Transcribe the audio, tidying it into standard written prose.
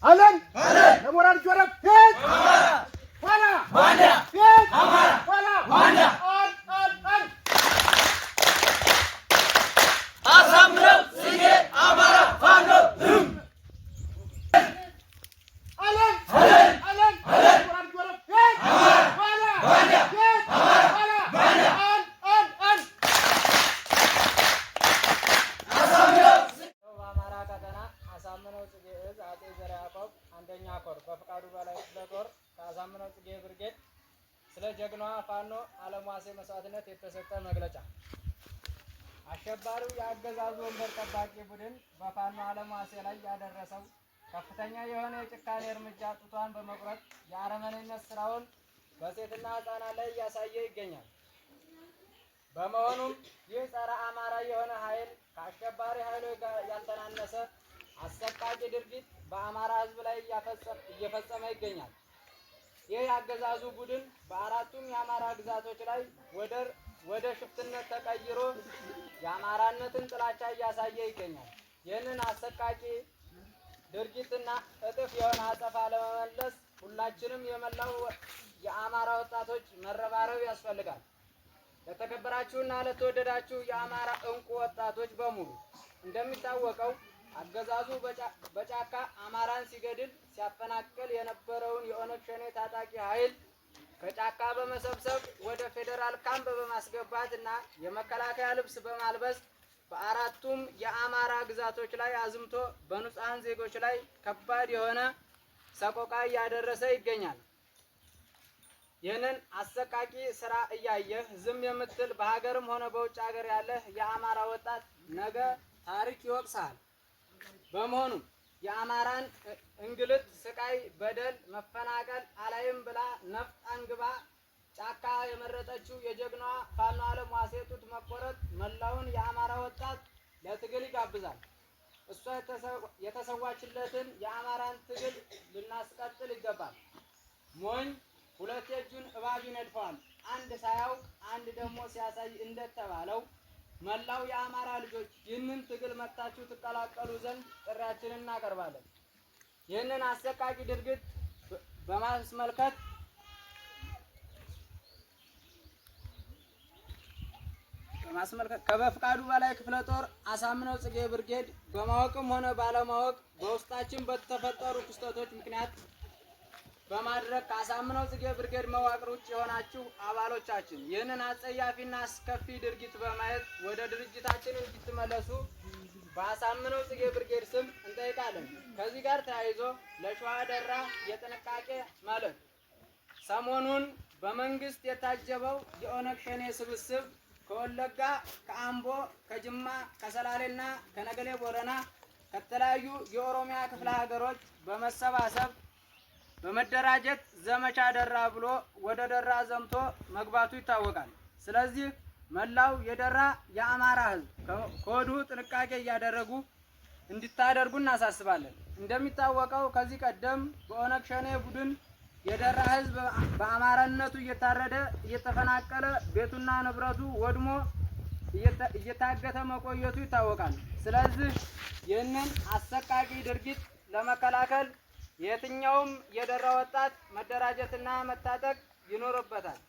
አለን ለሞራል ጆረብ ፊት ኋላ ፊት ኋላ አሳምነው ጽጌ አማራ ፋኖ አለን ለሞራል ጆረብ ፊት ኋላ ፊት ኋላ በአማራ ቀጠና አሳምነው ጽጌ እዝ አጼ ዘርዓ ያዕቆብ አንደኛ ኮር በፍቃዱ በላይ ክፍለ ጦር ከአሳምነው ጽጌ ብርጌድ ስለ ጀግናዋ ፋኖ አለም ዋሴ መስዋዕትነት የተሰጠ መግለጫ። አሸባሪው የአገዛዙ ወንበር ጠባቂ ቡድን በፋኖ አለም ዋሴ ላይ ያደረሰው ከፍተኛ የሆነ የጭካኔ እርምጃ ጡቷን በመቁረጥ የአረመኔነት ስራውን በሴትና ህፃናት ላይ እያሳየ ይገኛል። በመሆኑም ይህ ጸረ አማራ የሆነ ኃይል ከአሸባሪ ኃይሎች ጋር ያልተናነሰ አሰቃቂ ድርጊት በአማራ ህዝብ ላይ እየፈጸመ ይገኛል። ይህ የአገዛዙ ቡድን በአራቱም የአማራ ግዛቶች ላይ ወደ ሽፍትነት ተቀይሮ የአማራነትን ጥላቻ እያሳየ ይገኛል። ይህንን አሰቃቂ ድርጊትና እጥፍ የሆነ አጸፋ ለመመለስ ሁላችንም የመላው የአማራ ወጣቶች መረባረብ ያስፈልጋል። ለተከበራችሁና ለተወደዳችሁ የአማራ እንቁ ወጣቶች በሙሉ እንደሚታወቀው አገዛዙ በጫካ አማራን ሲገድል ሲያፈናቅል የነበረውን የኦነግ ሸኔ ታጣቂ ኃይል ከጫካ በመሰብሰብ ወደ ፌዴራል ካምፕ በማስገባት እና የመከላከያ ልብስ በማልበስ በአራቱም የአማራ ግዛቶች ላይ አዝምቶ በንጹሃን ዜጎች ላይ ከባድ የሆነ ሰቆቃ እያደረሰ ይገኛል። ይህንን አሰቃቂ ስራ እያየህ ዝም የምትል በሀገርም ሆነ በውጭ ሀገር ያለህ የአማራ ወጣት ነገ ታሪክ ይወቅሳል። በመሆኑም የአማራን እንግልት፣ ስቃይ፣ በደል፣ መፈናቀል አላይም ብላ ነፍጥ አንግባ ጫካ የመረጠችው የጀግናዋ ፋኖ አለም ዋሴ ጡት መቆረጥ መላውን የአማራ ወጣት ለትግል ይጋብዛል። እሷ የተሰዋችለትን የአማራን ትግል ልናስቀጥል ይገባል። ሞኝ ሁለት እጁን እባብ ይነድፈዋል፣ አንድ ሳያውቅ አንድ ደግሞ ሲያሳይ እንደተባለው መላው የአማራ ልጆች ይህንን ትግል መጥታችሁ ትቀላቀሉ ዘንድ ጥሪያችንን እናቀርባለን። ይህንን አሰቃቂ ድርጊት በማስመልከት ከበፍቃዱ በላይ ክፍለ ጦር አሳምነው ጽጌ ብርጌድ በማወቅም ሆነ ባለማወቅ በውስጣችን በተፈጠሩ ክስተቶች ምክንያት በማድረግ ከአሳምነው ጽጌ ብርጌድ መዋቅር ውጭ የሆናችሁ አባሎቻችን ይህንን አጸያፊና አስከፊ ድርጊት በማየት ወደ ድርጅታችን እንድትመለሱ በአሳምነው ጽጌ ብርጌድ ስም እንጠይቃለን። ከዚህ ጋር ተያይዞ ለሸዋ ደራ የጥንቃቄ መልእክት። ሰሞኑን በመንግስት የታጀበው የኦነግ ሸኔ ስብስብ ከወለጋ፣ ከአምቦ፣ ከጅማ፣ ከሰላሌና ከነገሌ ቦረና ከተለያዩ የኦሮሚያ ክፍለ ሀገሮች በመሰባሰብ በመደራጀት ዘመቻ ደራ ብሎ ወደ ደራ ዘምቶ መግባቱ ይታወቃል። ስለዚህ መላው የደራ የአማራ ህዝብ ከወዲሁ ጥንቃቄ እያደረጉ እንድታደርጉ እናሳስባለን። እንደሚታወቀው ከዚህ ቀደም በኦነግ ሸኔ ቡድን የደራ ህዝብ በአማራነቱ እየታረደ እየተፈናቀለ ቤቱና ንብረቱ ወድሞ እየታገተ መቆየቱ ይታወቃል። ስለዚህ ይህንን አሰቃቂ ድርጊት ለመከላከል የትኛውም የደራ ወጣት መደራጀትና መታጠቅ ይኖርበታል።